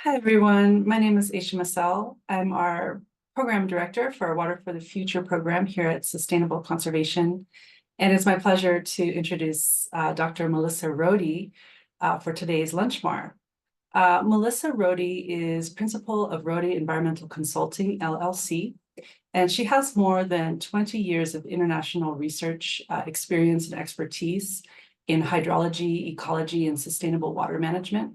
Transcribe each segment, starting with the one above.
Hi, everyone. My name is Aisha Massel. I'm our program director for our Water for the Future program here at Sustainable Conservation. And it's my pleasure to introduce Dr. Melissa Rhode for today's LunchMAR. Melissa Rhode is principal of Rhode Environmental Consulting, LLC, and she has more than 20 years of international research experience and expertise in hydrology, ecology, and sustainable water management.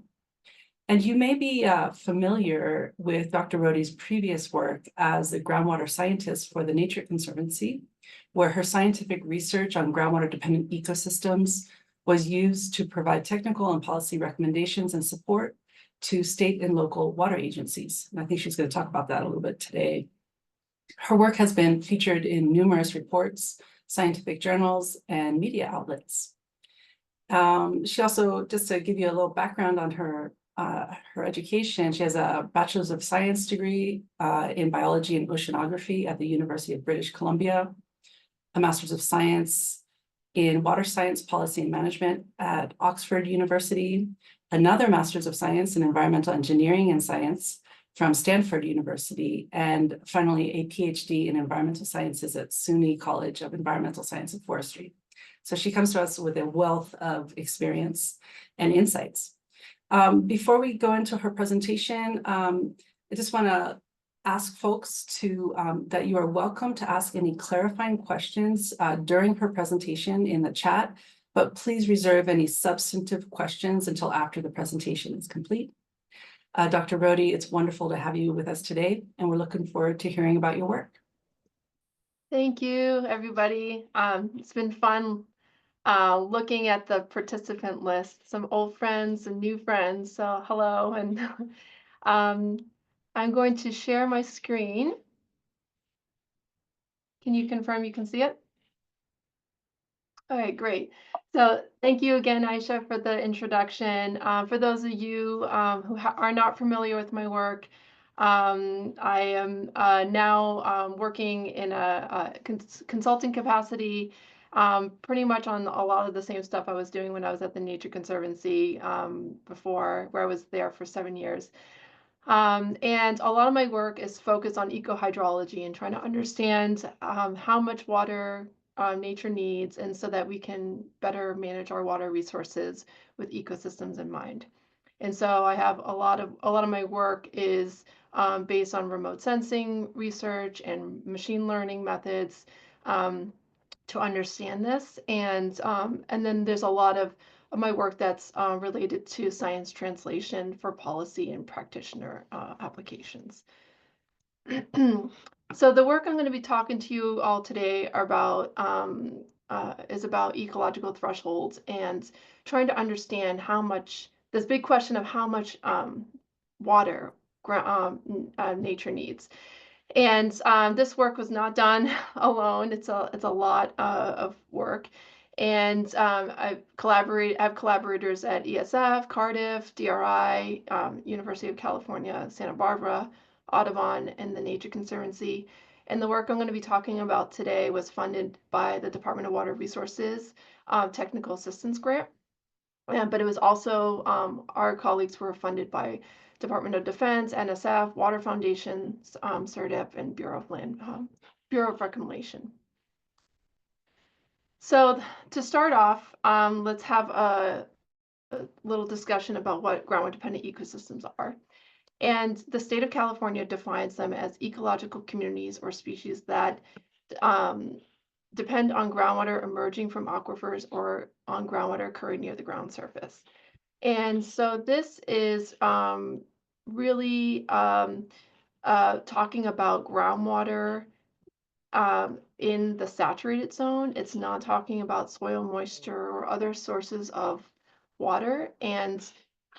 And you may be familiar with Dr. Rhode's previous work as a groundwater scientist for the Nature Conservancy, where her scientific research on groundwater-dependent ecosystems was used to provide technical and policy recommendations and support to state and local water agencies. And I think she's going to talk about that a little bit today. Her work has been featured in numerous reports, scientific journals, and media outlets. She also, just to give you a little background on her education, she has a Bachelor's of Science degree in Biology and Oceanography at the University of British Columbia, a Master's of Science in Water Science Policy and Management at Oxford University, another Master's of Science in Environmental Engineering and Science from Stanford University, and finally a PhD in Environmental Sciences at SUNY College of Environmental Science and Forestry. So she comes to us with a wealth of experience and insights. Before we go into her presentation, I just want to ask folks that you are welcome to ask any clarifying questions during her presentation in the chat, but please reserve any substantive questions until after the presentation is complete. Dr. Rhode, it's wonderful to have you with us today, and we're looking forward to hearing about your work. Thank you, everybody. It's been fun looking at the participant list, some old friends and new friends. So hello, and I'm going to share my screen. Can you confirm you can see it? Okay, great. So thank you again, Aisha, for the introduction. For those of you who are not familiar with my work, I am now working in a consulting capacity, pretty much on a lot of the same stuff I was doing when I was at the Nature Conservancy before, where I was there for 7 years. And a lot of my work is focused on ecohydrology and trying to understand how much water nature needs, and so that we can better manage our water resources with ecosystems in mind. And so I have a lot of my work is based on remote sensing research and machine learning methods to understand this. And then there's a lot of my work that's related to science translation for policy and practitioner applications. So the work I'm going to be talking to you all today about is about ecological thresholds and trying to understand how much, this big question of how much water nature needs. And this work was not done alone. It's a lot of work. And I have collaborators at ESF, Cardiff, DRI, University of California, Santa Barbara, Audubon, and the Nature Conservancy. And the work I'm going to be talking about today was funded by the Department of Water Resources Technical Assistance Grant. But it was also, our colleagues were funded by Department of Defense, NSF, Water Foundation, CERDIP, and Bureau of Reclamation. So to start off, let's have a little discussion about what groundwater-dependent ecosystems are. And the state of California defines them as ecological communities or species that depend on groundwater emerging from aquifers or on groundwater occurring near the ground surface. And so this is really talking about groundwater in the saturated zone. It's not talking about soil moisture or other sources of water, and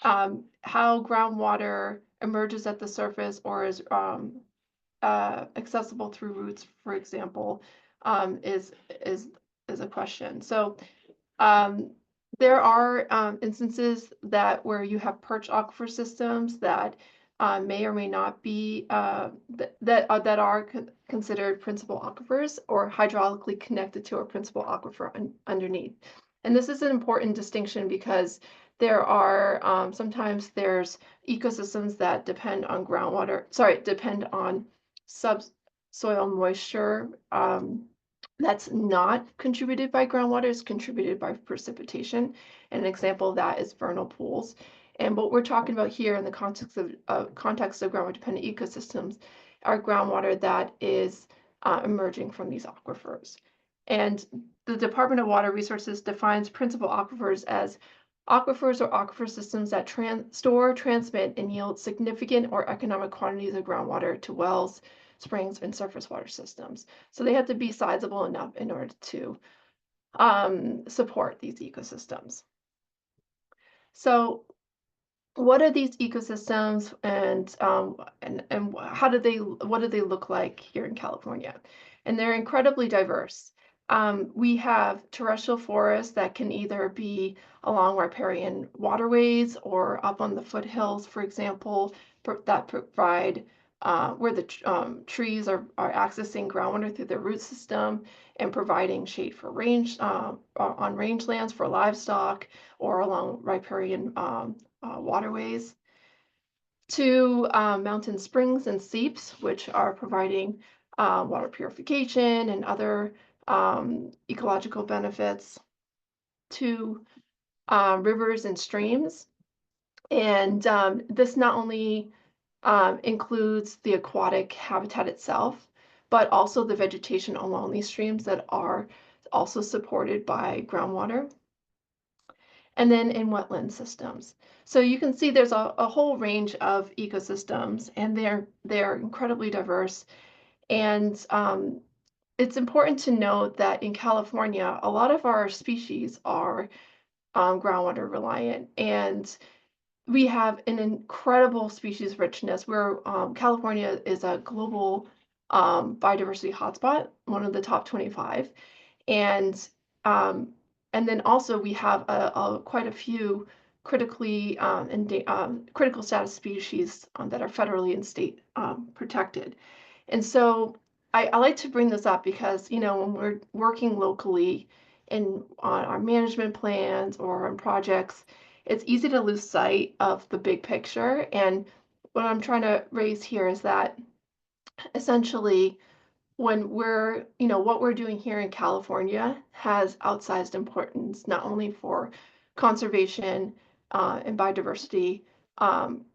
how groundwater emerges at the surface or is accessible through roots, for example, is a question. So there are instances where you have perch aquifer systems that may or may not be that are considered principal aquifers or hydraulically connected to a principal aquifer underneath. And this is an important distinction because There are sometimes there's ecosystems that depend on depend on subsoil moisture that's not contributed by groundwater, is contributed by precipitation. And an example of that is vernal pools. And what we're talking about here in the context of groundwater dependent ecosystems are groundwater that is emerging from these aquifers. And the Department of Water Resources defines principal aquifers as aquifers or aquifer systems that store, transmit, and yield significant or economic quantities of groundwater to wells, springs, and surface water systems. So they have to be sizable enough in order to support these ecosystems. So what are these ecosystems, and what do they look like here in California? And they're incredibly diverse. We have terrestrial forests that can either be along riparian waterways or up on the foothills, for example, that provide where the trees are accessing groundwater through their root system and providing shade for on rangelands for livestock or along riparian waterways, to mountain springs and seeps, which are providing water purification and other ecological benefits, to rivers and streams. And this not only includes the aquatic habitat itself, but also the vegetation along these streams that are also supported by groundwater. And then in wetland systems. So you can see there's a whole range of ecosystems, and they're incredibly diverse. And it's important to note that in California, a lot of our species are groundwater reliant, and we have an incredible species richness where California is a global biodiversity hotspot, one of the top 25. And then also we have quite a few critically critical status species that are federally and state protected. And so I like to bring this up because, you know, when we're working locally on our management plans or on projects, it's easy to lose sight of the big picture. And what I'm trying to raise here is that essentially when what we're doing here in California has outsized importance, not only for conservation and biodiversity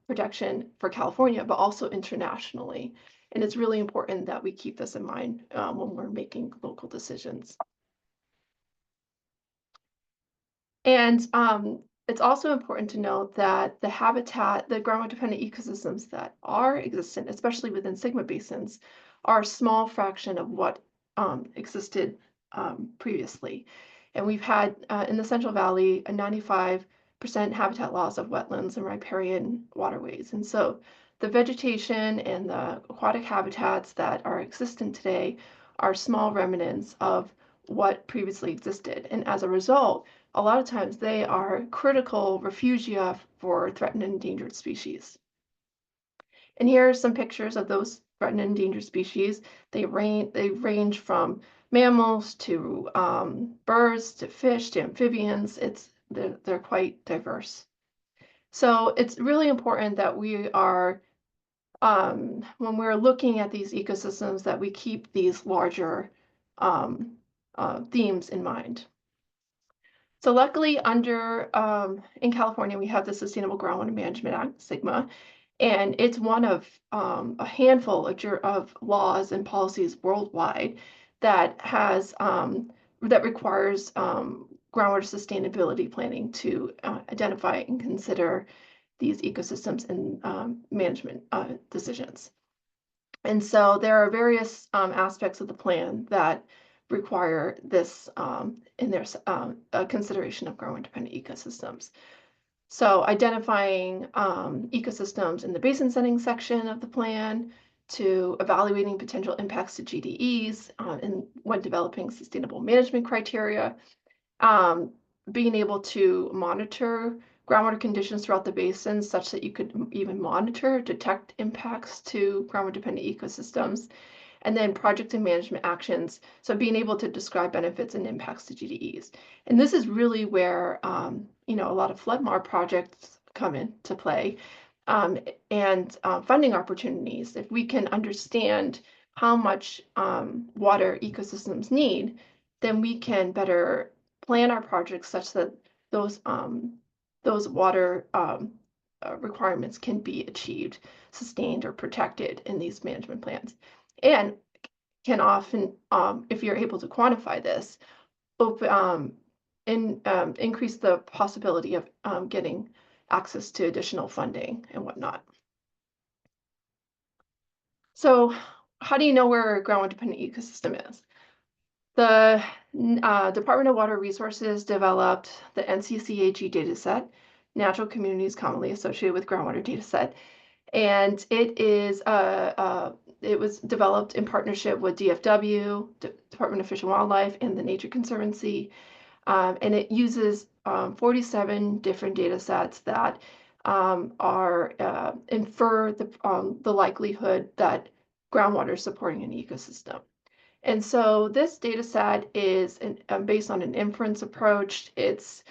protection for California, but also internationally. And it's really important that we keep this in mind when we're making local decisions. And it's also important to note that the groundwater-dependent ecosystems that are existent, especially within sigma basins, are a small fraction of what existed previously. And we've had in the Central Valley a 95% habitat loss of wetlands and riparian waterways. And so the vegetation and the aquatic habitats that are existent today are small remnants of what previously existed. And as a result, a lot of times they are critical refugia for threatened and endangered species. And here are some pictures of those threatened and endangered species. They range from mammals to birds to fish to amphibians. They're quite diverse. So it's really important that we are, when we're looking at these ecosystems, that we keep these larger themes in mind. So luckily in California, we have the Sustainable Groundwater Management Act, SGMA, and it's one of a handful of laws and policies worldwide that requires groundwater sustainability planning to identify and consider these ecosystems in management decisions. And so there are various aspects of the plan that require this in their consideration of groundwater-dependent ecosystems. So identifying ecosystems in the basin setting section of the plan, to evaluating potential impacts to GDEs when developing sustainable management criteria, being able to monitor groundwater conditions throughout the basin such that you could even detect impacts to groundwater-dependent ecosystems, and then project and management actions. So being able to describe benefits and impacts to GDEs. And this is really where, a lot of LunchMAR projects come into play, and funding opportunities. If we can understand how much water ecosystems need, then we can better plan our projects such that those water requirements can be achieved, sustained, or protected in these management plans. And can often, if you're able to quantify this, increase the possibility of getting access to additional funding and whatnot. So how do you know where a groundwater dependent ecosystem is? The Department of Water Resources developed the NCCAG dataset, Natural Communities Commonly Associated with Groundwater Dataset, and it was developed in partnership with DFW, Department of Fish and Wildlife, and the Nature Conservancy, and it uses 47 different data sets that infer the likelihood that groundwater is supporting an ecosystem. And so this data set is based on an inference approach. It's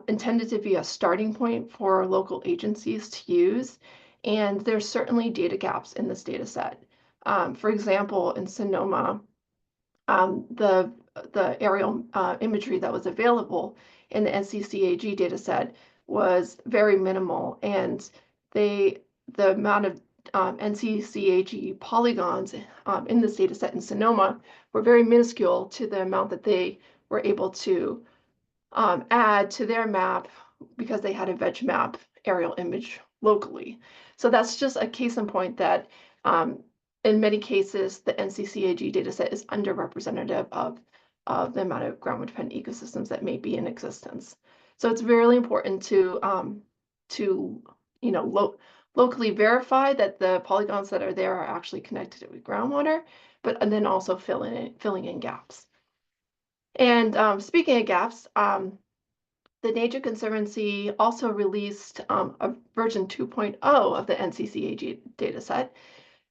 intended to be a starting point for local agencies to use. And there's certainly data gaps in this data set. For example, in Sonoma, the aerial imagery that was available in the NCCAG data set was very minimal, and the amount of NCCAG polygons in this data set in Sonoma were very minuscule to the amount that they were able to add to their map because they had a veg map aerial image locally. So that's just a case in point that in many cases, the NCCAG dataset is underrepresentative of the amount of groundwater dependent ecosystems that may be in existence. So it's really important to locally verify that the polygons that are there are actually connected with groundwater, and then also filling in gaps. And speaking of gaps, the Nature Conservancy also released a version 2.0 of the NCCAG dataset.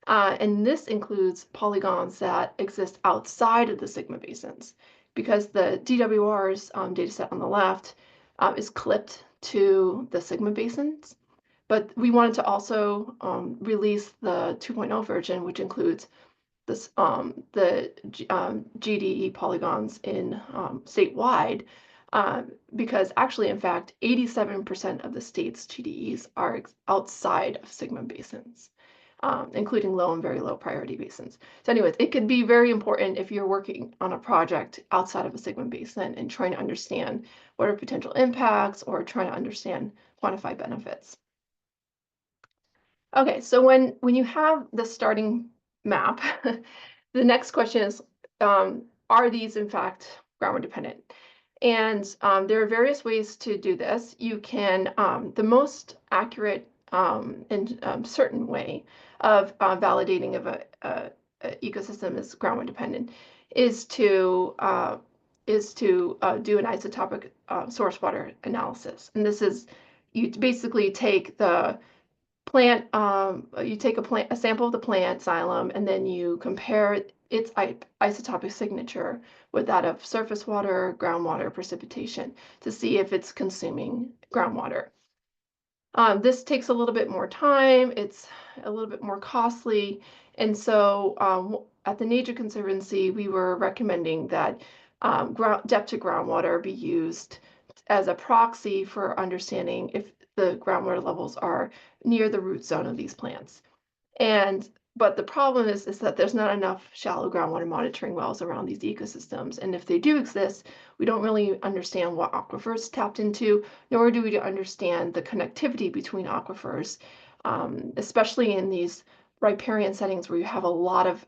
And this includes polygons that exist outside of the sigma basins, because the DWR's dataset on the left is clipped to the sigma basins. But we wanted to also release the 2.0 version, which includes this, the GDE polygons in statewide, because actually, in fact, 87% of the state's GDEs are outside of sigma basins, including low and very low priority basins. So anyways, it could be very important if you're working on a project outside of a sigma basin and trying to understand what are potential impacts or trying to understand quantify benefits. Okay, so when you have the starting map, the next question is, are these in fact groundwater dependent? And there are various ways to do this. You can, the most accurate and certain way of validating of a ecosystem is groundwater dependent is to do an isotopic source water analysis. And this is, you basically take the plant, you take a sample of the plant xylem, and then you compare its isotopic signature with that of surface water, groundwater, precipitation to see if it's consuming groundwater. This takes a little bit more time, it's a little bit more costly, and so at the Nature Conservancy, we were recommending that depth to groundwater be used as a proxy for understanding if the groundwater levels are near the root zone of these plants. But the problem is that there's not enough shallow groundwater monitoring wells around these ecosystems. And if they do exist, we don't really understand what aquifers tapped into, nor do we understand the connectivity between aquifers, especially in these riparian settings where you have a lot of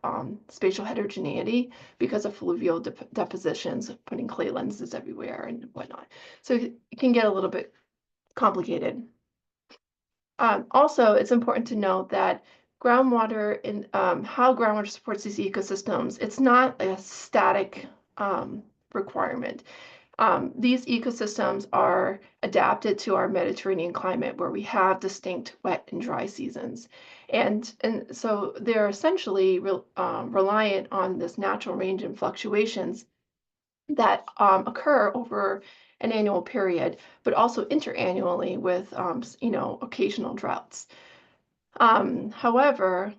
spatial heterogeneity because of fluvial depositions, putting clay lenses everywhere and whatnot. So it can get a little bit complicated. Also, it's important to note that groundwater and how groundwater supports these ecosystems, it's not a static requirement. These ecosystems are adapted to our Mediterranean climate where we have distinct wet and dry seasons. And so they're essentially reliant on this natural range and fluctuations that occur over an annual period, but also interannually with, occasional droughts. However,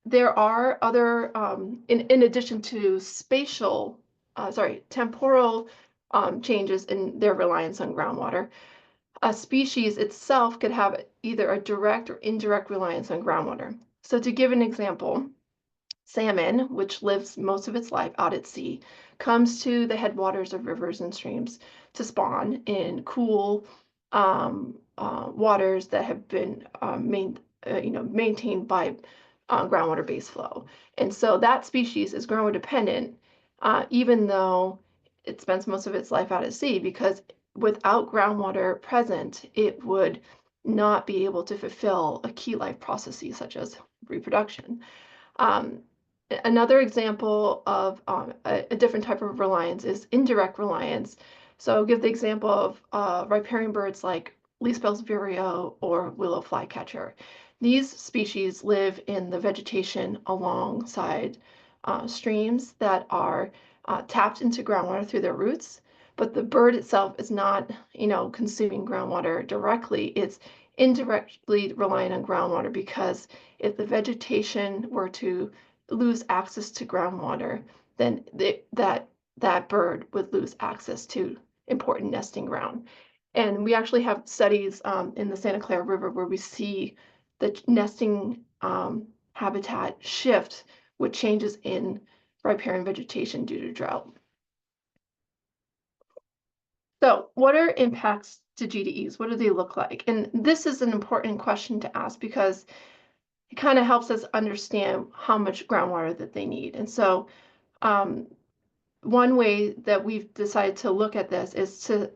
there are other, in addition to temporal changes in their reliance on groundwater, a species itself could have either a direct or indirect reliance on groundwater. So to give an example, salmon, which lives most of its life out at sea, comes to the headwaters of rivers and streams to spawn in cool waters that have been maintained by groundwater base flow. And so that species is groundwater dependent, even though it spends most of its life out at sea, because without groundwater present, it would not be able to fulfill a key life processes such as reproduction. Another example of a different type of reliance is indirect reliance. So I'll give the example of riparian birds like leaf-spell's vireo or willow flycatcher. These species live in the vegetation alongside streams that are tapped into groundwater through their roots, but the bird itself is not, consuming groundwater directly. It's indirectly relying on groundwater because if the vegetation were to lose access to groundwater, then that bird would lose access to important nesting ground. And we actually have studies in the Santa Clara River where we see the nesting habitat shift with changes in riparian vegetation due to drought. So what are impacts to GDEs? What do they look like? And this is an important question to ask because it kind of helps us understand how much groundwater that they need. And so one way that we've decided to look at this is to,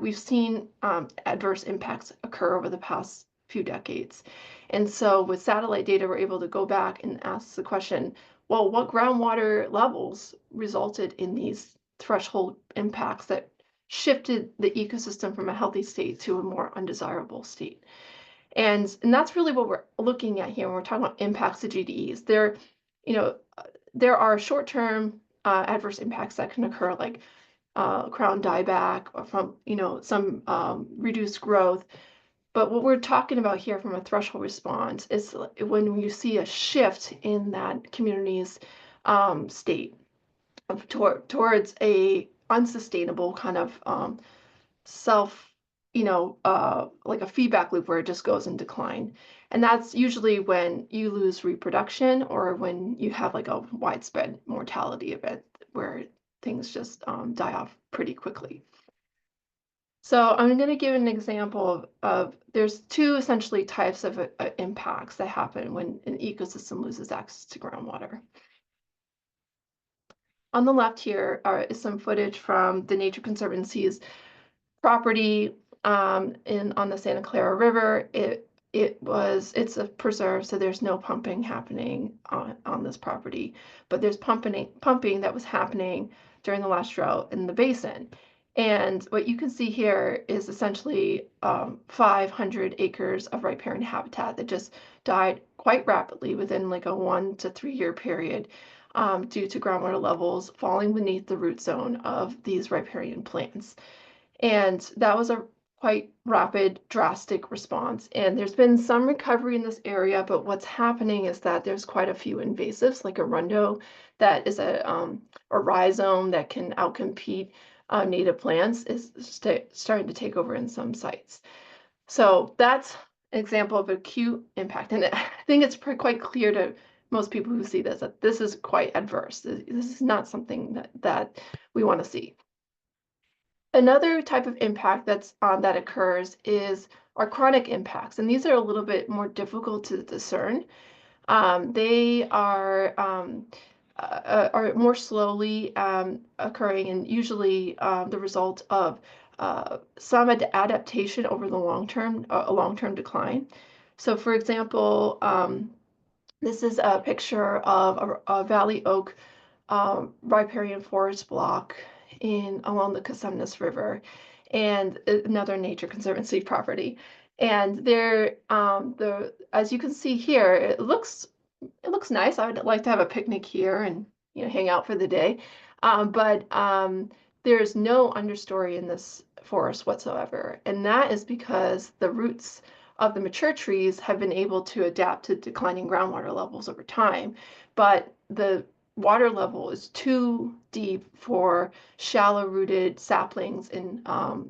we've seen adverse impacts occur over the past few decades. And so with satellite data, we're able to go back and ask the question, well, what groundwater levels resulted in these threshold impacts that shifted the ecosystem from a healthy state to a more undesirable state? And that's really what we're looking at here when we're talking about impacts to GDEs. There are short-term adverse impacts that can occur, like crown dieback or from some reduced growth. But what we're talking about here from a threshold response is when you see a shift in that community's state towards a unsustainable kind of self, like a feedback loop where it just goes in decline. And that's usually when you lose reproduction or when you have like a widespread mortality event where things just die off pretty quickly. So I'm going to give an example of there's two essentially types of impacts that happen when an ecosystem loses access to groundwater. On the left here is some footage from the Nature Conservancy's property on the Santa Clara River. It's a preserve, so there's no pumping happening on this property, but there's pumping that was happening during the last drought in the basin. And what you can see here is essentially 500 acres of riparian habitat that just died quite rapidly within like a 1 to 3 year period due to groundwater levels falling beneath the root zone of these riparian plants. And that was a quite rapid, drastic response. And there's been some recovery in this area, but what's happening is that there's quite a few invasives, like arundo, that is a rhizome that can outcompete native plants, is starting to take over in some sites. So that's an example of acute impact. And I think it's quite clear to most people who see this that this is quite adverse. This is not something that we want to see. Another type of impact that occurs is our chronic impacts, and these are a little bit more difficult to discern. They are more slowly occurring and usually the result of some adaptation over the long term, a long-term decline. So, for example, this is a picture of a valley oak riparian forest block along the Cosumnes River, and another nature conservancy property. And there, as you can see here, it looks nice. I would like to have a picnic here and hang out for the day. But there's no understory in this forest whatsoever, and that is because the roots of the mature trees have been able to adapt to declining groundwater levels over time, but the water level is too deep for shallow-rooted saplings and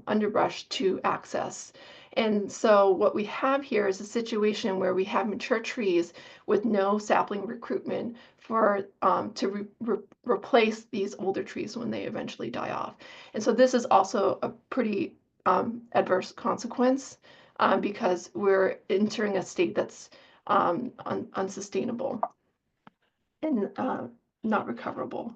underbrush to access. And so what we have here is a situation where we have mature trees with no sapling recruitment for to replace these older trees when they eventually die off. And so this is also a pretty adverse consequence because we're entering a state that's unsustainable and not recoverable.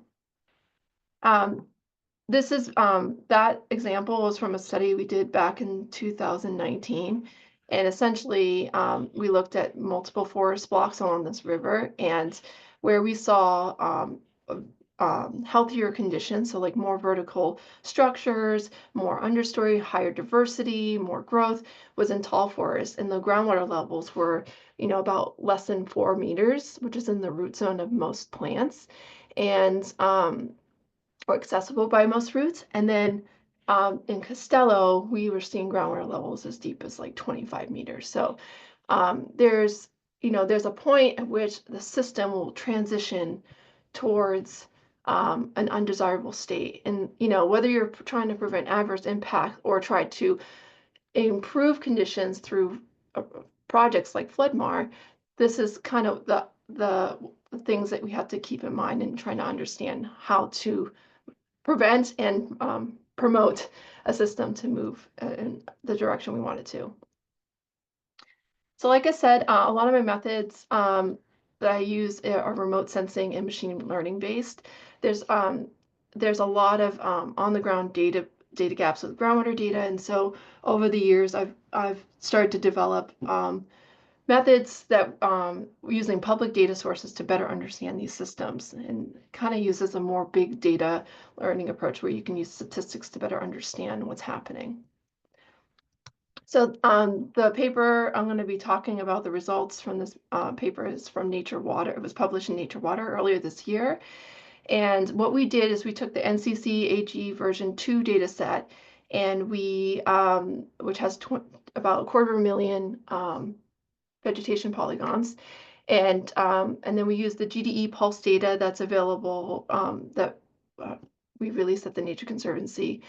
This is that example was from a study we did back in 2019. And essentially, we looked at multiple forest blocks along this river, and where we saw healthier conditions, so like more vertical structures, more understory, higher diversity, more growth, was in tall forests, and the groundwater levels were, about less than 4 meters, which is in the root zone of most plants, and or accessible by most roots. And then in Costello, we were seeing groundwater levels as deep as like 25 meters. So there's a point at which the system will transition towards an undesirable state. And whether you're trying to prevent adverse impact or try to improve conditions through projects like LunchMAR, this is kind of the things that we have to keep in mind in trying to understand how to prevent and promote a system to move in the direction we want it to. So like I said, a lot of my methods that I use are remote sensing and machine learning based. There's a lot of on-the-ground data gaps with groundwater data, and so over the years I've started to develop methods that using public data sources to better understand these systems, and kind of uses a more big data learning approach where you can use statistics to better understand what's happening. So the paper I'm going to be talking about, the results from this paper is from Nature Water. It was published in Nature Water earlier this year. And what we did is we took the NCC AG version 2 data set, and we, which has about 250,000 vegetation polygons. And then we use the GDE pulse data that's available that we released at the Nature Conservancy.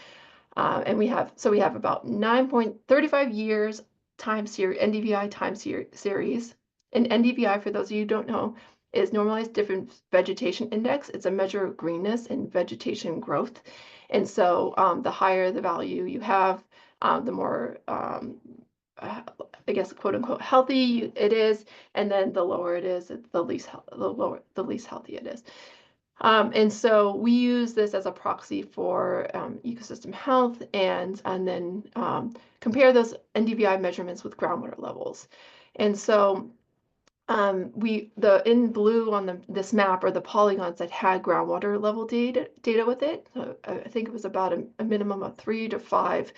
And we have about 9.35 years time series, NDVI time series. And NDVI, for those of you who don't know, is normalized difference vegetation index. It's a measure of greenness and vegetation growth. And so the higher the value you have, the more I guess, quote unquote, healthy it is, and then the lower it is, the least healthy it is. And so we use this as a proxy for ecosystem health, and then compare those NDVI measurements with groundwater levels. And so in blue on this map are the polygons that had groundwater level data with it. So I think it was about a minimum of 3 to 5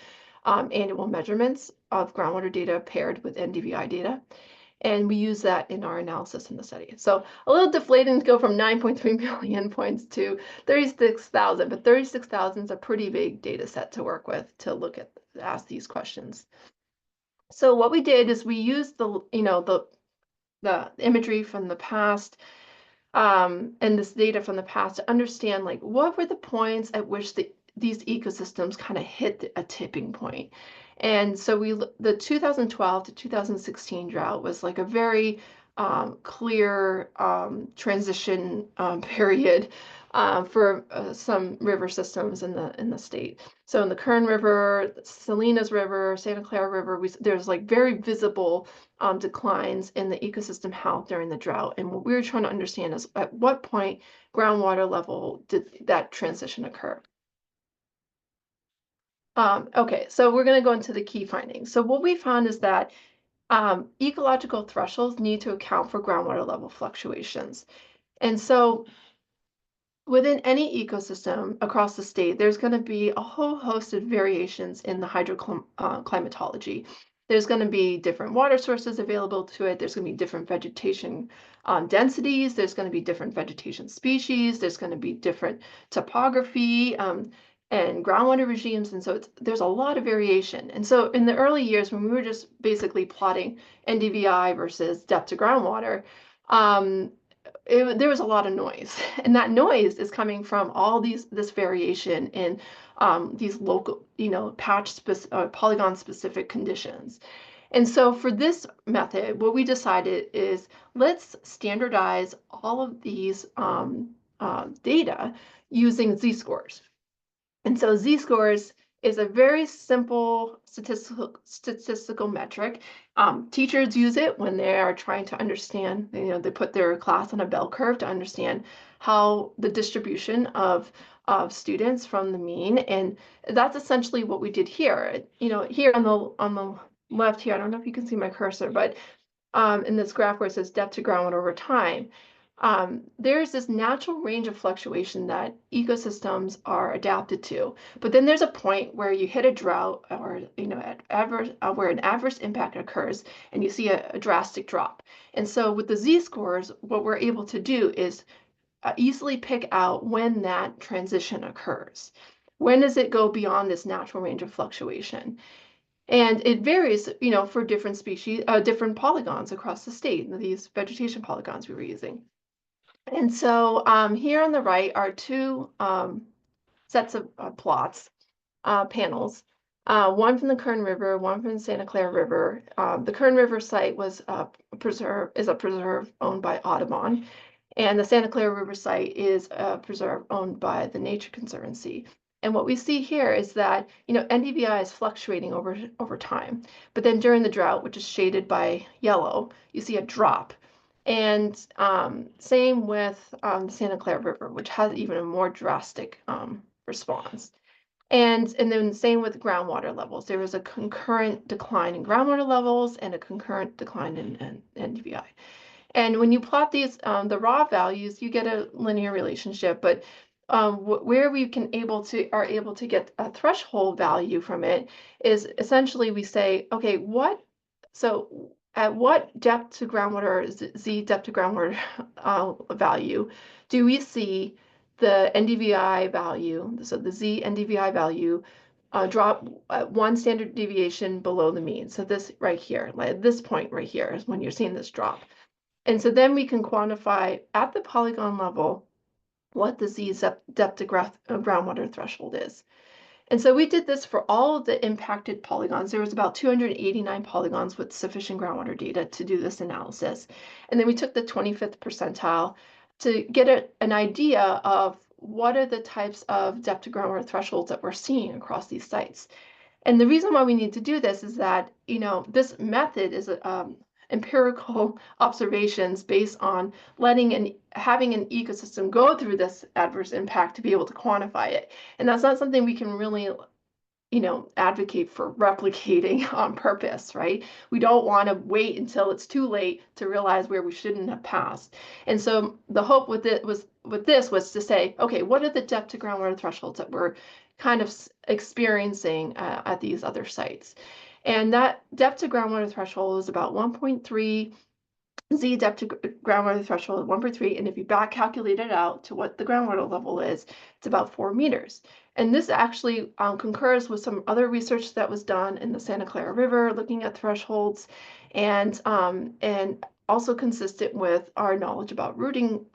annual measurements of groundwater data paired with NDVI data. And we use that in our analysis in the study. So a little deflating to go from 9.3 million points to 36,000, but 36,000 is a pretty big data set to work with to ask these questions. So what we did is we used the imagery from the past and this data from the past to understand like what were the points at which these ecosystems kind of hit a tipping point. And so the 2012 to 2016 drought was like a very clear transition period for some river systems in the state. So in the Kern River, Salinas River, Santa Clara River, there's like very visible declines in the ecosystem health during the drought. And what we were trying to understand is at what point groundwater level did that transition occur? Okay, so we're going to go into the key findings. So what we found is that ecological thresholds need to account for groundwater level fluctuations. And so within any ecosystem across the state, there's going to be a whole host of variations in the hydroclimatology. There's going to be different water sources available to it. There's going to be different vegetation densities. There's going to be different vegetation species. There's going to be different topography and groundwater regimes. And so there's a lot of variation. And so in the early years, when we were just basically plotting NDVI versus depth to groundwater, there was a lot of noise, and that noise is coming from all this variation in these local, polygon specific conditions. And so for this method, what we decided is let's standardize all of these data using z-scores. And so z-scores is a very simple statistical metric. Teachers use it when they are trying to understand, they put their class on a bell curve to understand how the distribution of students from the mean. And that's essentially what we did here. Here on the left here, I don't know if you can see my cursor, but in this graph where it says depth to groundwater over time, there's this natural range of fluctuation that ecosystems are adapted to. But then there's a point where you hit a drought or where an adverse impact occurs and you see a drastic drop. And so with the z-scores, what we're able to do is easily pick out when that transition occurs. When does it go beyond this natural range of fluctuation? And it varies, for different species, different polygons across the state, these vegetation polygons we were using. And so here on the right are two sets of plots, panels, one from the Kern River, one from the Santa Clara River. The Kern River site is a preserve owned by Audubon, and the Santa Clara River site is a preserve owned by the Nature Conservancy. And what we see here is that, NDVI is fluctuating over time. But then during the drought, which is shaded by yellow, you see a drop. And same with the Santa Clara River, which has even a more drastic response. And then same with groundwater levels. There was a concurrent decline in groundwater levels and a concurrent decline in NDVI. And when you plot these, the raw values, you get a linear relationship. But where we are able to get a threshold value from it is essentially we say, okay, so at what depth to groundwater, z depth to groundwater value, do we see the NDVI value, so the z NDVI value, drop at one standard deviation below the mean? So this right here, like this point right here is when you're seeing this drop. And so then we can quantify at the polygon level what the z depth to groundwater threshold is. And so we did this for all of the impacted polygons. There was about 289 polygons with sufficient groundwater data to do this analysis. And then we took the 25th percentile to get an idea of what are the types of depth to groundwater thresholds that we're seeing across these sites. And the reason why we need to do this is that, this method is empirical observations based on having an ecosystem go through this adverse impact to be able to quantify it. And that's not something we can really, advocate for replicating on purpose, right? We don't want to wait until it's too late to realize where we shouldn't have passed. And so the hope with this was to say, okay, what are the depth to groundwater thresholds that we're kind of experiencing at these other sites? And that depth to groundwater threshold is about 1.3, z depth to groundwater threshold of 1.3, and if you back calculate it out to what the groundwater level is, it's about 4 meters. And this actually concurs with some other research that was done in the Santa Clara River, looking at thresholds, and also consistent with our knowledge about root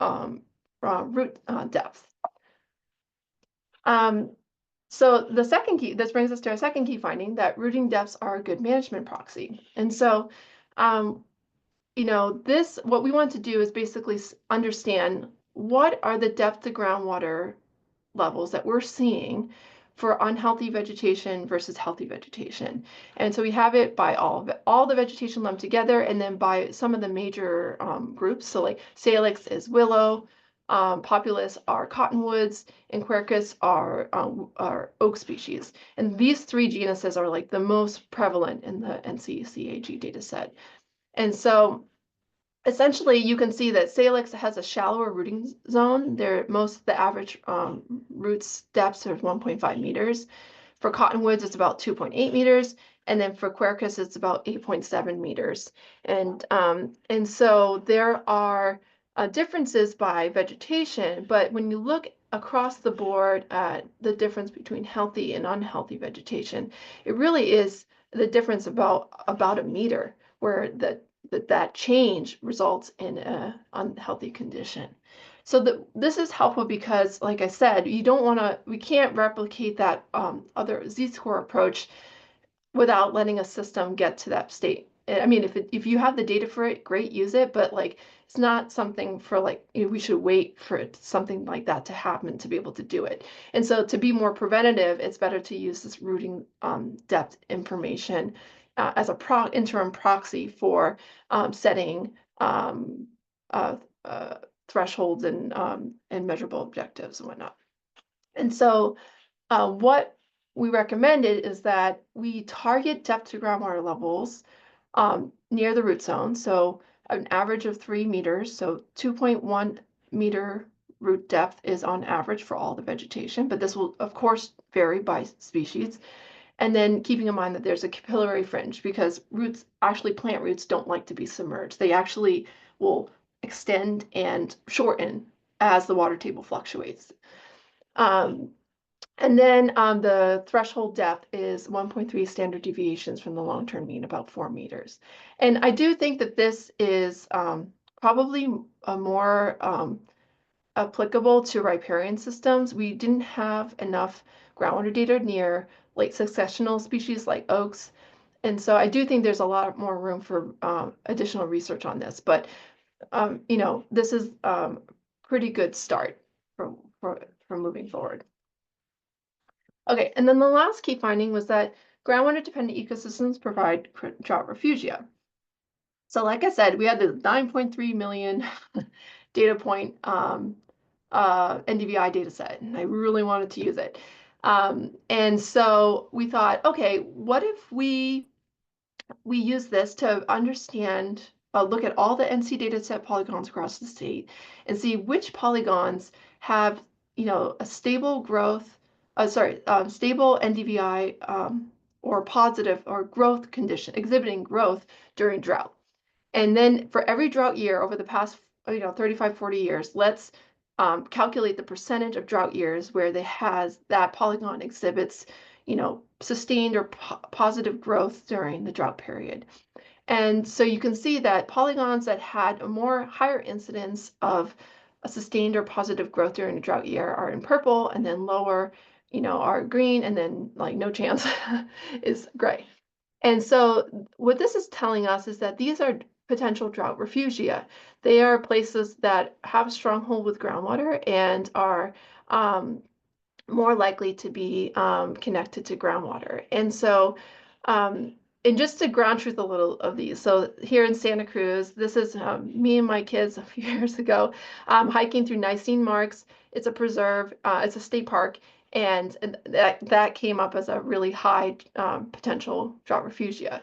depth. So the second key, this brings us to our second key finding, that rooting depths are a good management proxy. And so, what we want to do is basically understand what are the depth to groundwater levels that we're seeing for unhealthy vegetation versus healthy vegetation. And so we have it by all the vegetation lumped together, and then by some of the major groups. So like Salix is willow, Populus are cottonwoods, and Quercus are oak species. And these three genuses are like the most prevalent in the NCCAG data set. And so essentially, you can see that Salix has a shallower rooting zone. The average roots depths are 1.5 meters. For cottonwoods, it's about 2.8 meters. And then for quercus, it's about 8.7 meters. And so there are differences by vegetation, but when you look across the board at the difference between healthy and unhealthy vegetation, it really is the difference about a meter, where that change results in an unhealthy condition. So this is helpful because, like I said, we can't replicate that other Z-score approach without letting a system get to that state. I mean, if you have the data for it, great, use it, but like it's not something for like, we should wait for something like that to happen to be able to do it. And so to be more preventative, it's better to use this rooting depth information as a interim proxy for setting uh, thresholds and measurable objectives and whatnot. And so what we recommended is that we target depth to groundwater levels near the root zone. So an average of 3 meters, so 2.1 meter root depth is on average for all the vegetation, but this will of course vary by species. And then keeping in mind that there's a capillary fringe, because plant roots don't like to be submerged. They actually will extend and shorten as the water table fluctuates. And then the threshold depth is 1.3 standard deviations from the long-term mean, about 4 meters. And I do think that this is probably a more applicable to riparian systems. We didn't have enough groundwater data near late successional species like oaks. And so I do think there's a lot more room for additional research on this. But, this is a pretty good start for moving forward. Okay, and then the last key finding was that groundwater-dependent ecosystems provide drought refugia. So like I said, we had the 9.3 million data point NDVI data set, and I really wanted to use it. And so we thought, okay, what if we use this to understand, look at all the NC data set polygons across the state and see which polygons have, a stable growth, stable NDVI or positive or growth condition, exhibiting growth during drought. And then for every drought year over the past, 35, 40 years, let's calculate the percentage of drought years where that polygon exhibits, sustained or positive growth during the drought period. And so you can see that polygons that had a higher incidence of a sustained or positive growth during a drought year are in purple, and then lower, are green, and then like no chance is gray. And so what this is telling us is that these are potential drought refugia. They are places that have a stronghold with groundwater and are more likely to be connected to groundwater. And so, and just to ground truth a little of these. So here in Santa Cruz, this is me and my kids a few years ago hiking through Nicene Marks. It's a preserve, it's a state park, and that came up as a really high potential drought refugia.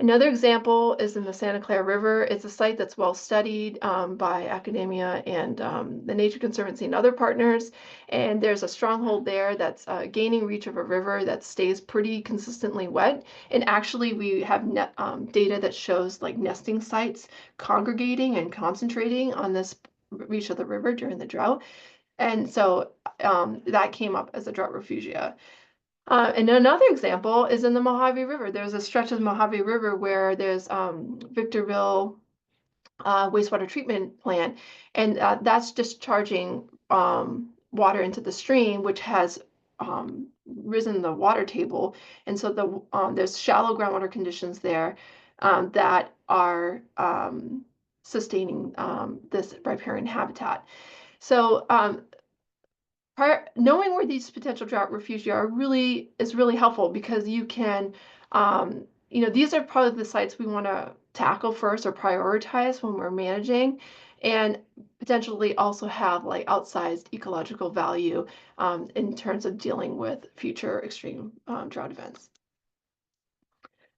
Another example is in the Santa Clara River. It's a site that's well studied by academia and the Nature Conservancy and other partners. And there's a stronghold there that's gaining reach of a river that stays pretty consistently wet. And actually, we have data that shows like nesting sites congregating and concentrating on this reach of the river during the drought. And so that came up as a drought refugia. And another example is in the Mojave River. There's a stretch of the Mojave River where there's Victorville wastewater treatment plant, and that's discharging water into the stream, which has risen the water table. And so there's shallow groundwater conditions there that are sustaining this riparian habitat. So knowing where these potential drought refugia is really helpful, because you can, these are probably the sites we want to tackle first or prioritize when we're managing, and potentially also have like outsized ecological value in terms of dealing with future extreme drought events.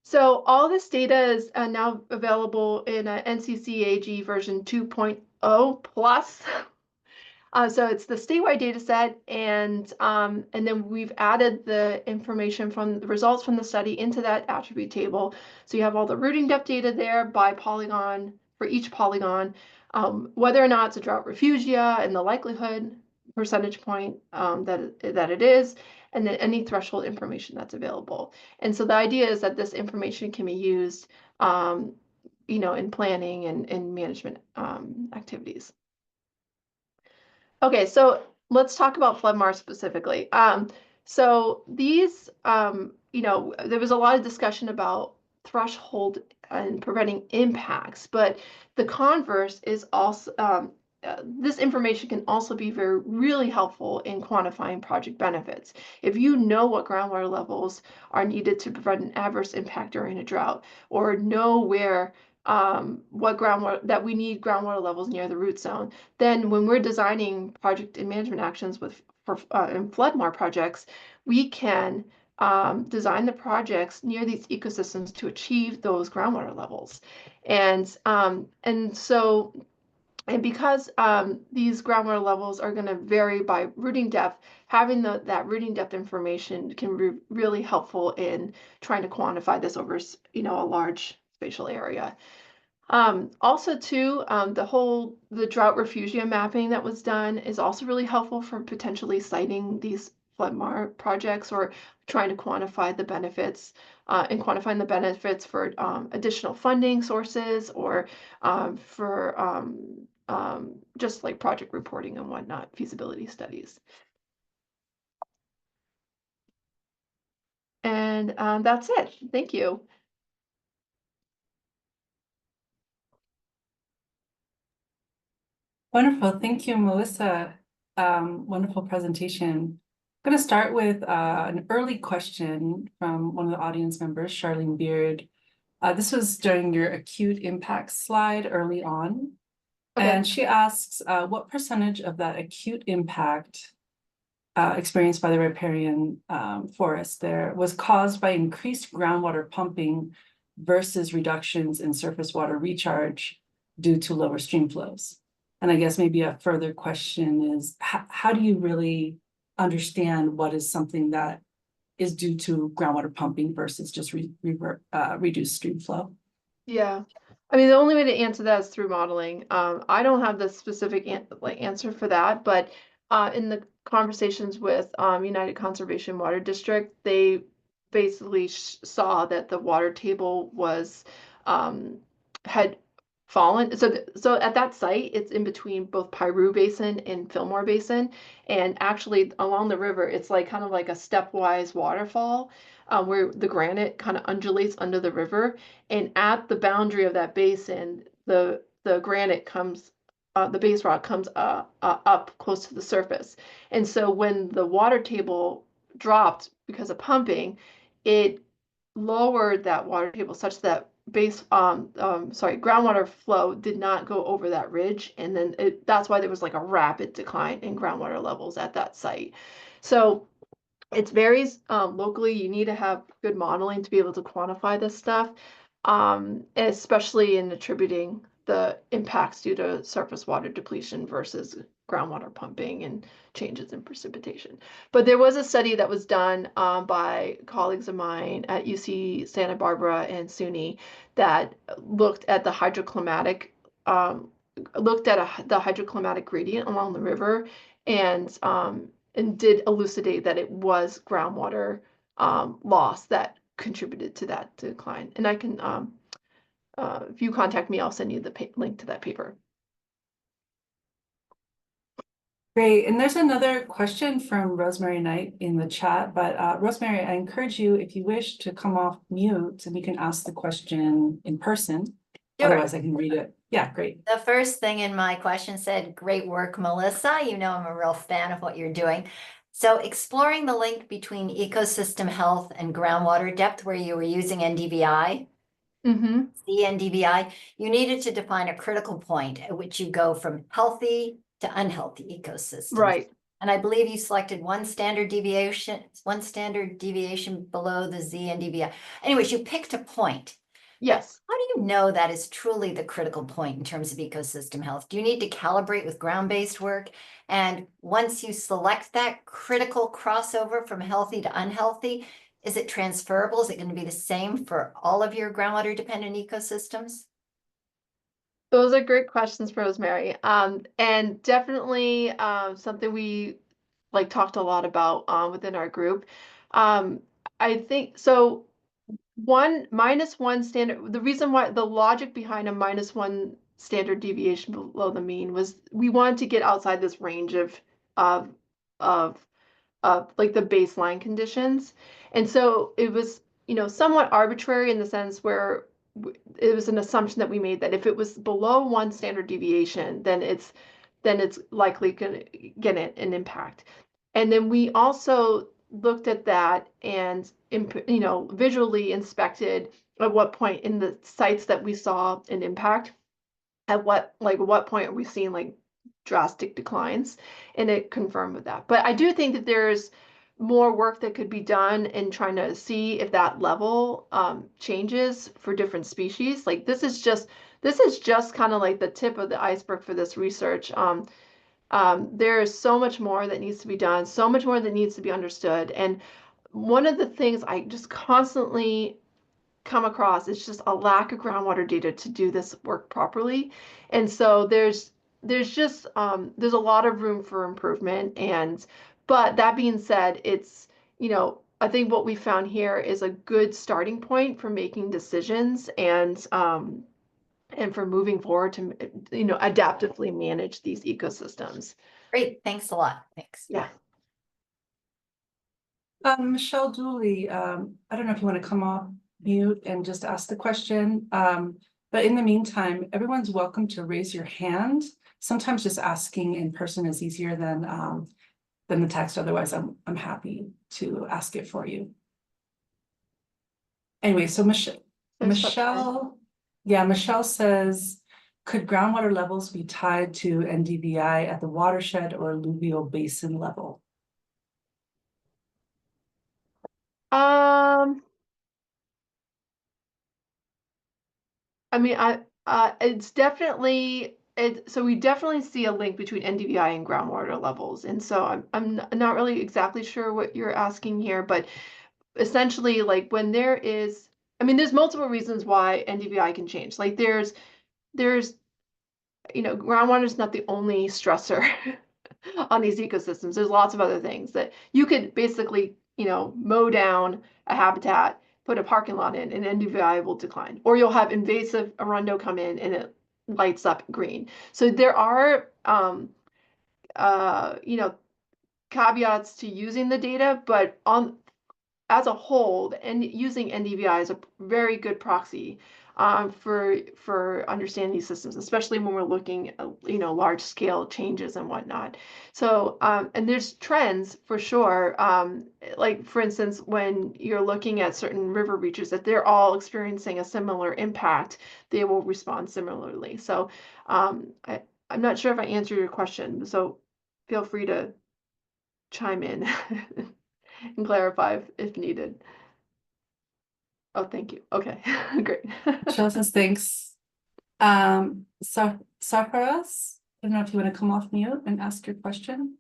So all this data is now available in a NCCAG version 2.0 plus. So it's the statewide data set, and then we've added the information from the results from the study into that attribute table. So you have all the rooting depth data there by polygon for each polygon, whether or not it's a drought refugia and the likelihood percentage point that it is, and then any threshold information that's available. And so the idea is that this information can be used, in planning and management activities. Okay, so let's talk about FloodMAR specifically. So these, there was a lot of discussion about threshold and preventing impacts, but the converse is also, this information can also be really helpful in quantifying project benefits. If you know what groundwater levels are needed to prevent an adverse impact during a drought, or know where what groundwater that we need groundwater levels near the root zone, then when we're designing project and management actions in FloodMAR projects, we can design the projects near these ecosystems to achieve those groundwater levels. And because these groundwater levels are going to vary by rooting depth, having that rooting depth information can be really helpful in trying to quantify this over, a large spatial area. Also too, the drought refugia mapping that was done is also really helpful for potentially citing these FloodMAR projects, or trying to quantify the benefits, and quantifying the benefits for additional funding sources, or for just like project reporting and whatnot, feasibility studies. And that's it. Thank you. Wonderful. Thank you, Melissa. Wonderful presentation. I'm going to start with an early question from one of the audience members, Charlene Beard. This was during your acute impact slide early on. Okay. And she asks, what percentage of that acute impact experienced by the riparian forest there was caused by increased groundwater pumping versus reductions in surface water recharge due to lower stream flows? And I guess maybe a further question is, how do you really understand what is something that is due to groundwater pumping versus just reduced stream flow? Yeah. I mean, the only way to answer that is through modeling. I don't have the specific answer for that, but in the conversations with United Conservation Water District, they basically saw that the water table was had fallen. So at that site, it's in between both Piru Basin and Fillmore Basin, and actually along the river, it's like kind of like a stepwise waterfall, where the granite kind of undulates under the river. And at the boundary of that basin, the granite comes, the base rock comes up close to the surface. And so when the water table dropped because of pumping, it lowered that water table such that groundwater flow did not go over that ridge, and then that's why there was like a rapid decline in groundwater levels at that site. So it varies locally. You need to have good modeling to be able to quantify this stuff, especially in attributing the impacts due to surface water depletion versus groundwater pumping and changes in precipitation. But there was a study that was done by colleagues of mine at UC Santa Barbara and SUNY that looked at the hydroclimatic gradient along the river, and did elucidate that it was groundwater loss that contributed to that decline. And I can, if you contact me, I'll send you the link to that paper. Great. And there's another question from Rosemary Knight in the chat, but Rosemary, I encourage you, if you wish, to come off mute and you can ask the question in person. Sure. Otherwise I can read it. Yeah, great. The first thing in my question said, great work, Melissa. You know, I'm a real fan of what you're doing. So exploring the link between ecosystem health and groundwater depth, where you were using NDVI, the NDVI, you needed to define a critical point at which you go from healthy to unhealthy ecosystems. Right. And I believe you selected one standard deviation below the Z and DVI. Anyways, you picked a point. Yes. How do you know that is truly the critical point in terms of ecosystem health? Do you need to calibrate with ground-based work? And once you select that critical crossover from healthy to unhealthy, is it transferable? Is it going to be the same for all of your groundwater dependent ecosystems? Those are great questions, Rosemary. And definitely something we like talked a lot about within our group. I think so. -1 standard, the reason why the logic behind a -1 standard deviation below the mean was we wanted to get outside this range of of like the baseline conditions. And so it was, somewhat arbitrary in the sense where it was an assumption that we made that if it was below 1 standard deviation, then it's likely going to get an impact. And then we also looked at that and visually inspected at what point in the sites that we saw an impact, at what point are we seeing like drastic declines, and it confirmed with that. But I do think that there's more work that could be done in trying to see if that level changes for different species. Like this is just kind of like the tip of the iceberg for this research. There is so much more that needs to be done, so much more that needs to be understood. And one of the things I just constantly come across is just a lack of groundwater data to do this work properly. And so there's just there's a lot of room for improvement. And but that being said, it's I think what we found here is a good starting point for making decisions and for moving forward to adaptively manage these ecosystems. Great, thanks a lot. Thanks. Yeah. Michelle Dooley, I don't know if you want to come off mute and just ask the question. But in the meantime, everyone's welcome to raise your hand. Sometimes just asking in person is easier than the text. Otherwise, I'm happy to ask it for you. Anyway, so Michelle says, could groundwater levels be tied to NDVI at the watershed or alluvial basin level? I mean, it's definitely so we definitely see a link between NDVI and groundwater levels, and so I'm not really exactly sure what you're asking here, but essentially, like when there is, I mean, there's multiple reasons why NDVI can change. Like there's groundwater is not the only stressor on these ecosystems. There's lots of other things that you could basically, mow down a habitat, put a parking lot in, and NDVI will decline. Or you'll have invasive arundo come in and it lights up green. So there are, caveats to using the data, but as a whole, and using NDVI is a very good proxy for understanding these systems, especially when we're looking at large scale changes and whatnot. So and there's trends for sure. Like for instance, when you're looking at certain river reaches that they're all experiencing a similar impact, they will respond similarly. So I'm not sure if I answered your question. So feel free to chime in and clarify if needed. Oh, thank you. Okay, great. Michelle says thanks. Sarfaraz, I don't know if you want to come off mute and ask your question.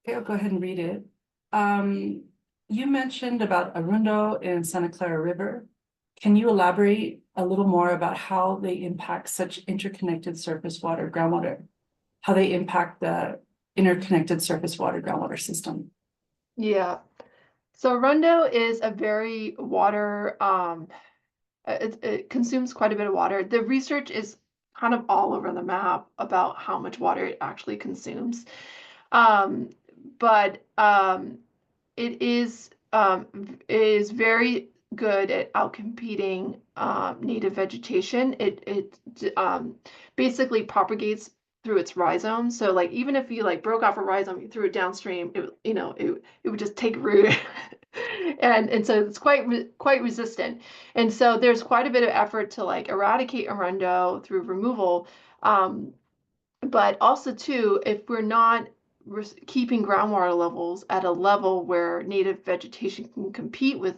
Okay, I'll go ahead and read it. You mentioned about Arundo and Santa Clara River. Can you elaborate a little more about how they impact such interconnected surface water, groundwater, how they impact the interconnected surface water groundwater system? Yeah. So Arundo is a very water, it consumes quite a bit of water. The research is kind of all over the map about how much water it actually consumes. But it is very good at outcompeting native vegetation. It basically propagates through its rhizomes. So like even if you like broke off a rhizome, you threw it downstream, it would just take root And so it's quite resistant. And so there's quite a bit of effort to like eradicate arundo through removal. But also too, if we're not keeping groundwater levels at a level where native vegetation can compete with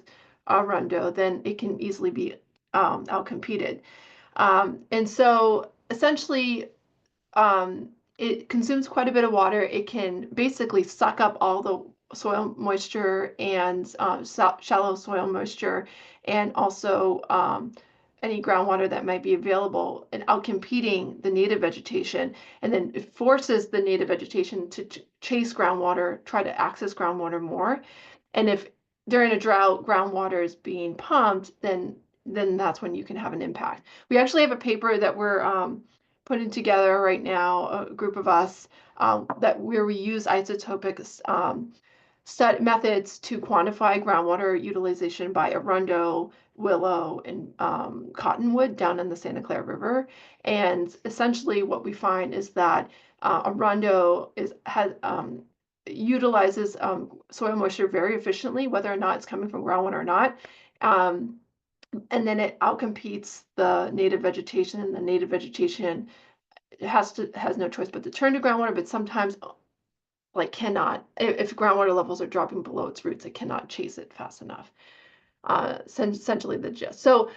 arundo, then it can easily be outcompeted. And so essentially, it consumes quite a bit of water. It can basically suck up all the soil moisture and shallow soil moisture, and also any groundwater that might be available, and outcompeting the native vegetation. And then it forces the native vegetation to chase groundwater, try to access groundwater more. And if during a drought groundwater is being pumped, then that's when you can have an impact. We actually have a paper that we're putting together right now, a group of us, that where we use isotopic methods to quantify groundwater utilization by arundo, willow, and cottonwood down in the Santa Clara River. And essentially what we find is that arundo utilizes soil moisture very efficiently, whether or not it's coming from groundwater or not. And then it outcompetes the native vegetation, and the native vegetation has no choice but to turn to groundwater, but sometimes like cannot, if groundwater levels are dropping below its roots, it cannot chase it fast enough. Essentially the gist. So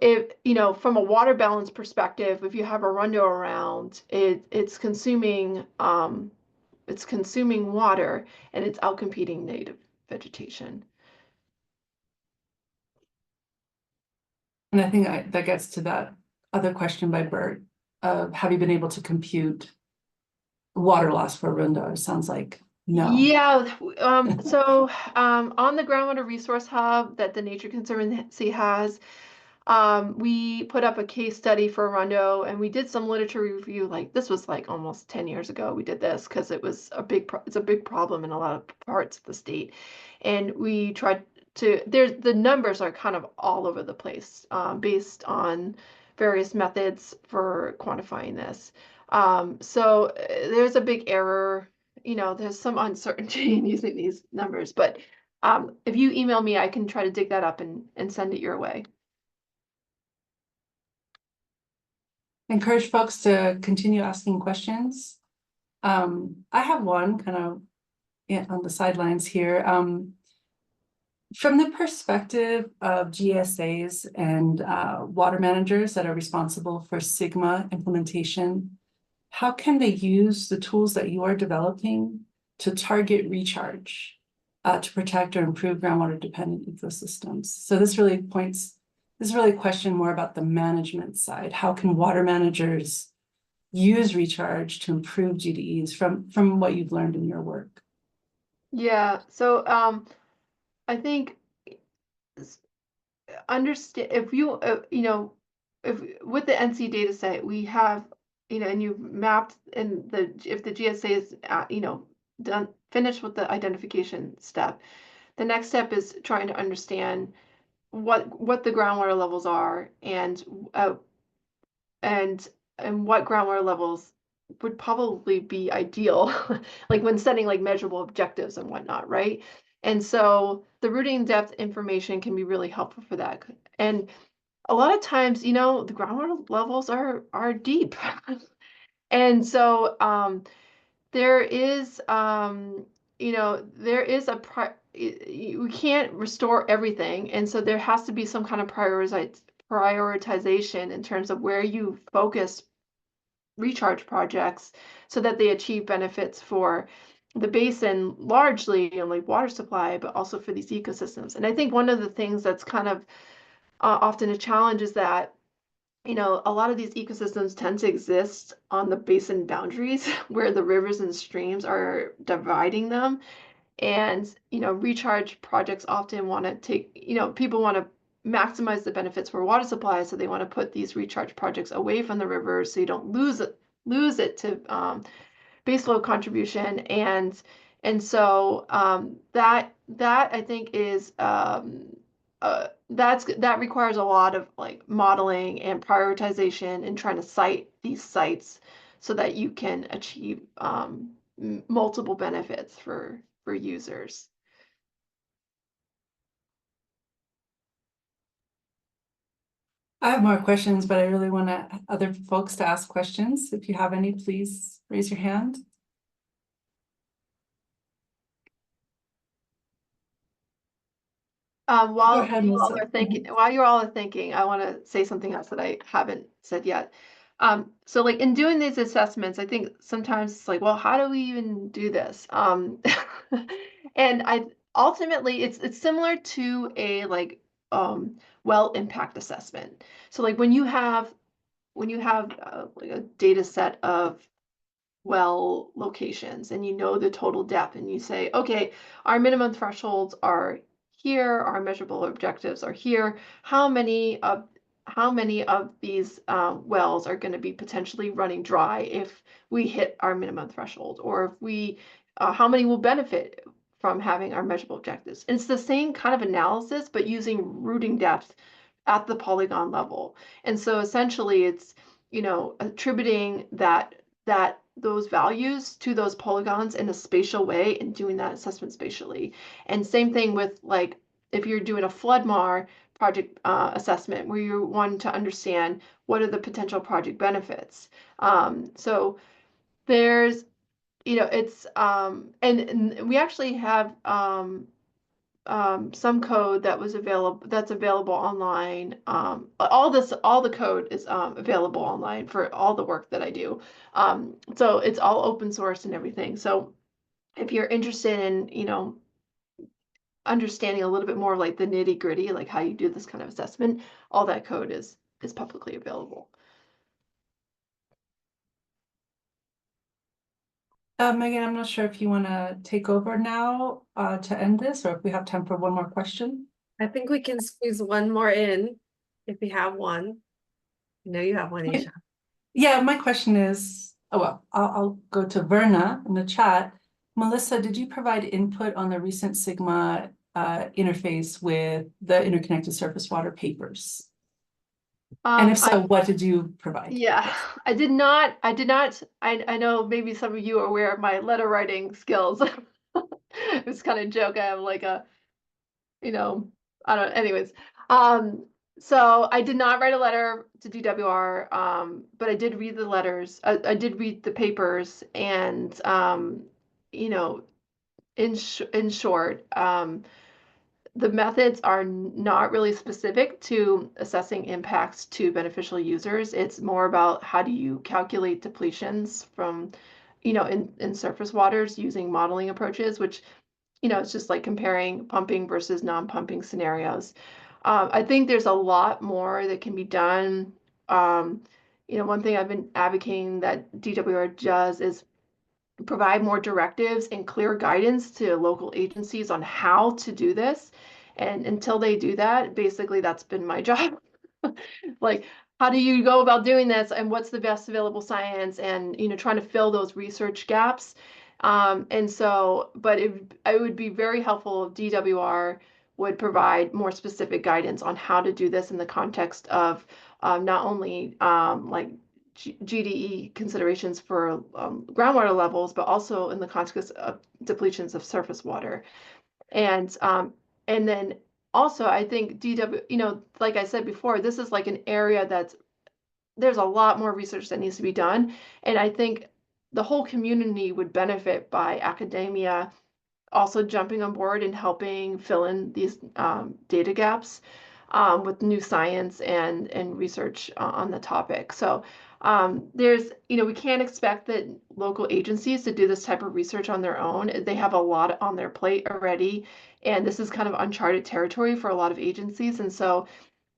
if, you know, from a water balance perspective, if you have arundo around, it's consuming water, and it's outcompeting native vegetation. And I think that gets to that other question by Bert of have you been able to compute water loss for arundo? It sounds like no. Yeah. So on the Groundwater Resource Hub that the Nature Conservancy has, we put up a case study for arundo, and we did some literature review. Like this was like almost 10 years ago. We did this because it was it's a big problem in a lot of parts of the state, and we tried to. The numbers are kind of all over the place based on various methods for quantifying this. So there's a big error. You know, there's some uncertainty in using these numbers, but if you email me, I can try to dig that up and send it your way. Encourage folks to continue asking questions. I have one kind of on the sidelines here. From the perspective of GSAs and water managers that are responsible for SGMA implementation, how can they use the tools that you are developing to target recharge to protect or improve groundwater dependent ecosystems? So this is really a question more about the management side. How can water managers use recharge to improve GDEs from what you've learned in your work? Yeah, so I think understand if you you know, if with the NC data set we have, you know, and you've mapped, and if the GSA is you know, finished with the identification step, the next step is trying to understand what the groundwater levels are, and and what groundwater levels would probably be ideal, like when setting like measurable objectives and whatnot, right? And so the routing depth information can be really helpful for that. And a lot of times, you know, the groundwater levels are deep. And so there is you know, there is we can't restore everything, and so there has to be some kind of prioritization in terms of where you focus recharge projects so that they achieve benefits for the basin, largely on like water supply, but also for these ecosystems. And I think one of the things that's kind of often a challenge is that, you know, a lot of these ecosystems tend to exist on the basin boundaries where the rivers and streams are dividing them. And, you know, recharge projects often want to take, you know, people want to maximize the benefits for water supply. So they want to put these recharge projects away from the rivers so you don't lose it to baseload contribution. And so that I think is that requires a lot of like modeling and prioritization and trying to site these sites so that you can achieve multiple benefits for for users. I have more questions, but I really want other folks to ask questions. If you have any, please raise your hand. While ahead, you all Melissa. are thinking, while you all are thinking, I want to say something else that I haven't said yet. So like in doing these assessments, I think sometimes it's like, well, how do we even do this? And ultimately it's similar to a like well impact assessment. So like when you have like a data set of well locations and you know the total depth and you say, okay, our minimum thresholds are here, our measurable objectives are here. How many of these wells are going to be potentially running dry if we hit our minimum threshold, or if we how many will benefit from having our measurable objectives? And it's the same kind of analysis, but using routing depth at the polygon level. And so essentially it's, you know, attributing those values to those polygons in a spatial way and doing that assessment spatially. And same thing with like if you're doing a LunchMAR project assessment where you want to understand what are the potential project benefits. So there's, you know, it's and we actually have some code that's available online. All the code is available online for all the work that I do. So it's all open source and everything. So if you're interested in, you know, understanding a little bit more like the nitty gritty, like how you do this kind of assessment, all that code is publicly available. Megan, I'm not sure if you want to take over now to end this, or if we have time for one more question. I think we can squeeze one more in if we have one. I know you have one, Okay. Aisha. Yeah, my question is, oh, well, I'll go to Verna in the chat. Melissa, did you provide input on the recent Sigma interface with the interconnected surface water papers? And if so, what did you provide? Yeah, I did not. I know maybe some of you are aware of my letter writing skills. It's kind of joke. I have like a, you know, I don't, anyways. So I did not write a letter to DWR, but I did read the letters. I did read the papers and, you know, in short, the methods are not really specific to assessing impacts to beneficial users. It's more about how do you calculate depletions from, you know, in surface waters using modeling approaches, which, you know, it's just like comparing pumping versus non-pumping scenarios. I think there's a lot more that can be done. You know, one thing I've been advocating that DWR does is provide more directives and clear guidance to local agencies on how to do this. And until they do that, basically that's been my job. Like, how do you go about doing this and what's the best available science, and, you know, trying to fill those research gaps. And so, but it would be very helpful if DWR would provide more specific guidance on how to do this in the context of not only like GDE considerations for groundwater levels, but also in the context of depletions of surface water. And then also I think DW, you know, like I said before, this is like an area there's a lot more research that needs to be done. And I think the whole community would benefit by academia also jumping on board and helping fill in these data gaps with new science and research on the topic. So there's, you know, we can't expect that local agencies to do this type of research on their own. They have a lot on their plate already, and this is kind of uncharted territory for a lot of agencies. And so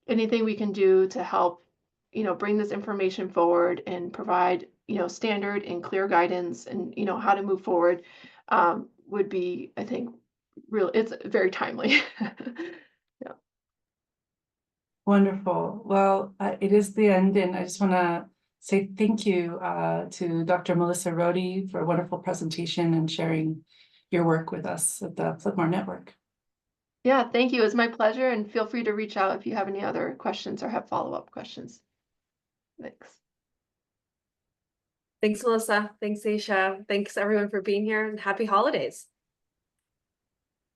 anything we can do to help, you know, bring this information forward and provide, you know, standard and clear guidance and, you know, how to move forward would be, I think, it's very timely. Yeah. Wonderful. Well, it is the end, and I just want to say thank you to Dr. Melissa Rhode for a wonderful presentation and sharing your work with us at the LunchMAR Network. Yeah, thank you. It's my pleasure, and feel free to reach out if you have any other questions or have follow-up questions. Thanks. Thanks, Melissa. Thanks, Aisha. Thanks everyone for being here, and happy holidays.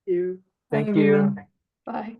You. Bye, Thank you. everyone. Bye.